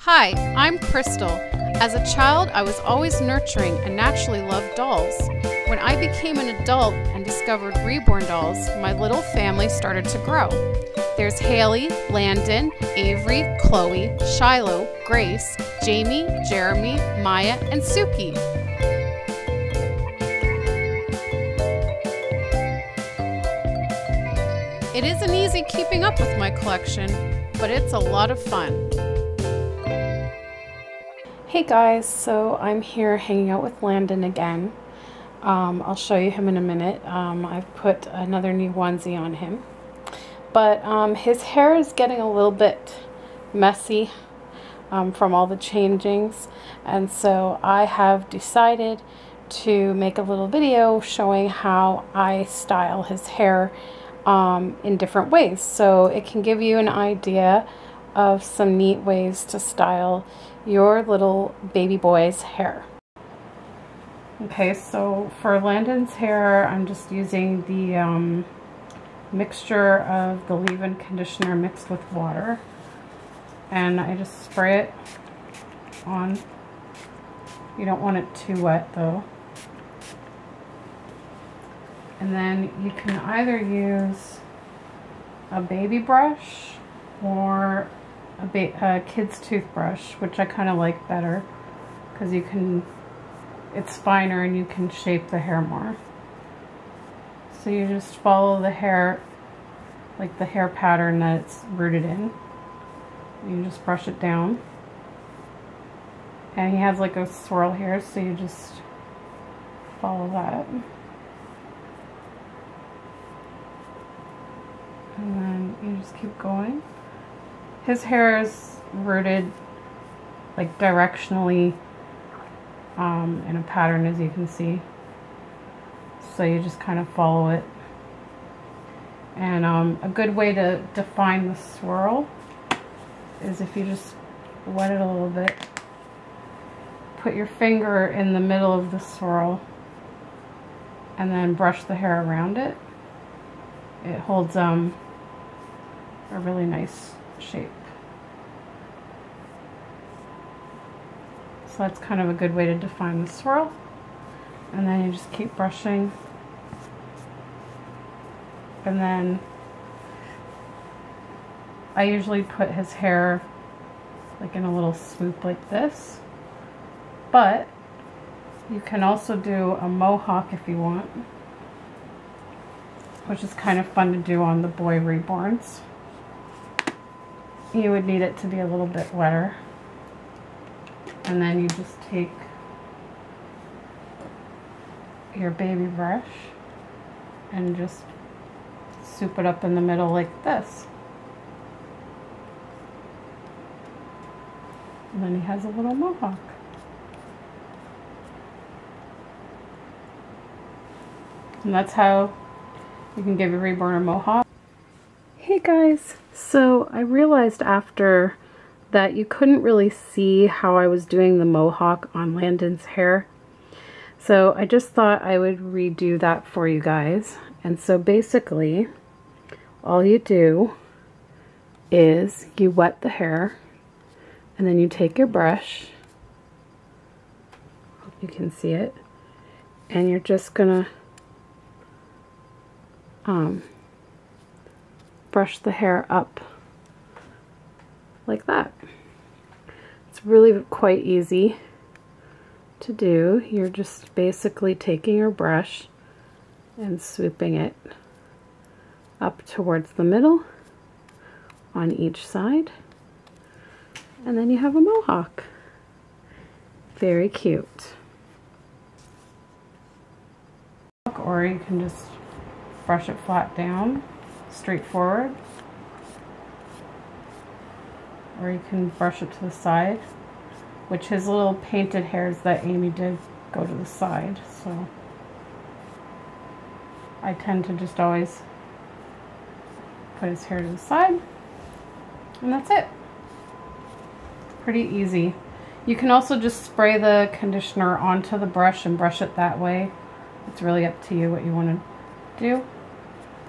Hi, I'm Crystal. As a child, I was always nurturing and naturally loved dolls. When I became an adult and discovered Reborn dolls, my little family started to grow. There's Haley, Landon, Avery, Chloe, Shiloh, Grace, Jamie, Jeremy, Maya, and Suki. It isn't easy keeping up with my collection, but it's a lot of fun. Hey guys, so I'm here hanging out with Landon again. I'll show you him in a minute. I've put another new onesie on him. But his hair is getting a little bit messy from all the changings. And so I have decided to make a little video showing how I style his hair in different ways. So it can give you an idea of some neat ways to style your little baby boy's hair. Okay, so for Landon's hair, I'm just using the mixture of the leave-in conditioner mixed with water, and I just spray it on. You don't want it too wet though. And then you can either use a baby brush or a kid's toothbrush, which I kind of like better because it's finer and you can shape the hair more. So you just follow the hair, like the hair pattern that it's rooted in. You just brush it down. And he has like a swirl here, so you just follow that. And then you just keep going. His hair is rooted like directionally in a pattern, as you can see. So you just kind of follow it. And a good way to define the swirl is if you just wet it a little bit. Put your finger in the middle of the swirl and then brush the hair around it. It holds a really nice shape. So that's kind of a good way to define the swirl. And then you just keep brushing. And then I usually put his hair like in a little swoop like this. But you can also do a mohawk if you want, which is kind of fun to do on the boy reborns. You would need it to be a little bit wetter. And then you just take your baby brush and just soup it up in the middle like this. And then he has a little mohawk. And that's how you can give your reborn a mohawk. Hey guys, so I realized after that you couldn't really see how I was doing the mohawk on Landon's hair. So I just thought I would redo that for you guys. And so basically, all you do is you wet the hair, and then you take your brush, hope you can see it, and you're just gonna brush the hair up like that. It's really quite easy to do. You're just basically taking your brush and swooping it up towards the middle on each side, and then you have a mohawk. Very cute. Or you can just brush it flat down, straightforward. Or you can brush it to the side, which his little painted hairs that Amy did go to the side, so I tend to just always put his hair to the side, and that's it. Pretty easy. You can also just spray the conditioner onto the brush and brush it that way. It's really up to you what you want to do.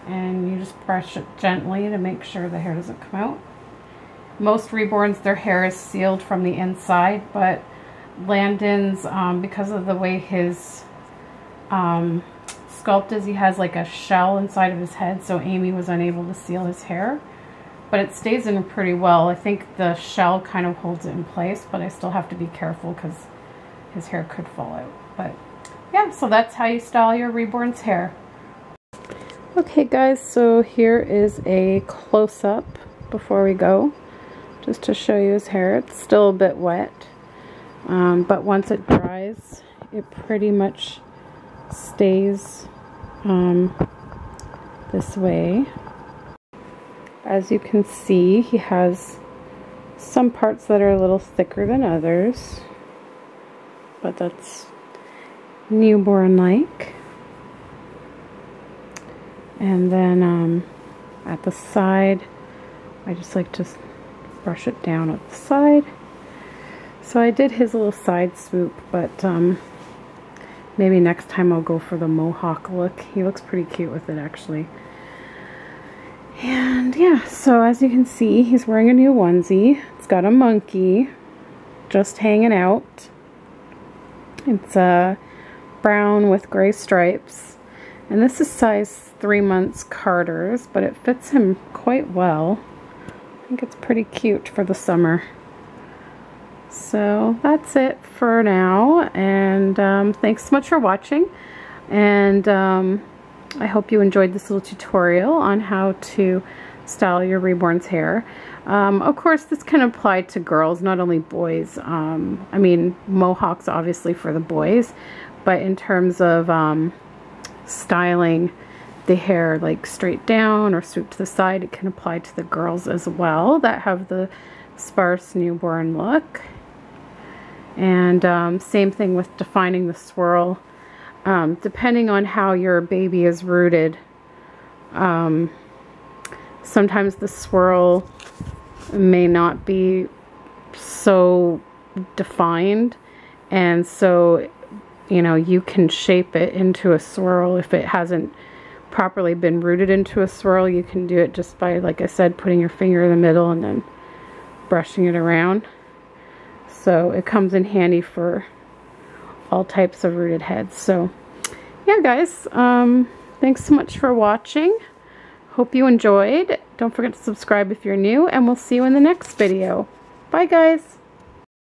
And you just brush it gently to make sure the hair doesn't come out. most reborns, their hair is sealed from the inside, but Landon's, because of the way his sculpt is, he has like a shell inside of his head, so Amy was unable to seal his hair. But it stays in pretty well. I think the shell kind of holds it in place, but I still have to be careful because his hair could fall out. But yeah, so that's how you style your reborn's hair. Okay guys, so here is a close-up before we go, just to show you his hair. It's still a bit wet, but once it dries, it pretty much stays this way. As you can see, he has some parts that are a little thicker than others, but that's newborn-like. And then at the side, I just like to brush it down at the side. So I did his little side swoop, but maybe next time I'll go for the Mohawk look. He looks pretty cute with it, actually. And yeah, so as you can see, he's wearing a new onesie. It's got a monkey just hanging out. It's brown with gray stripes. And this is size 3 months Carter's, but it fits him quite well. I think it's pretty cute for the summer. So that's it for now, and thanks so much for watching, and I hope you enjoyed this little tutorial on how to style your reborn's hair. Of course, this can apply to girls, not only boys. I mean, Mohawks obviously for the boys, but in terms of styling the hair like straight down or swoop to the side, it can apply to the girls as well that have the sparse newborn look. And same thing with defining the swirl. Depending on how your baby is rooted, sometimes the swirl may not be so defined, and so, you know, you can shape it into a swirl. If it hasn't properly been rooted into a swirl, you can do it just by, like I said, putting your finger in the middle and then brushing it around. So it comes in handy for all types of rooted heads. So yeah guys, thanks so much for watching. Hope you enjoyed. Don't forget to subscribe if you're new, and we'll see you in the next video. Bye guys.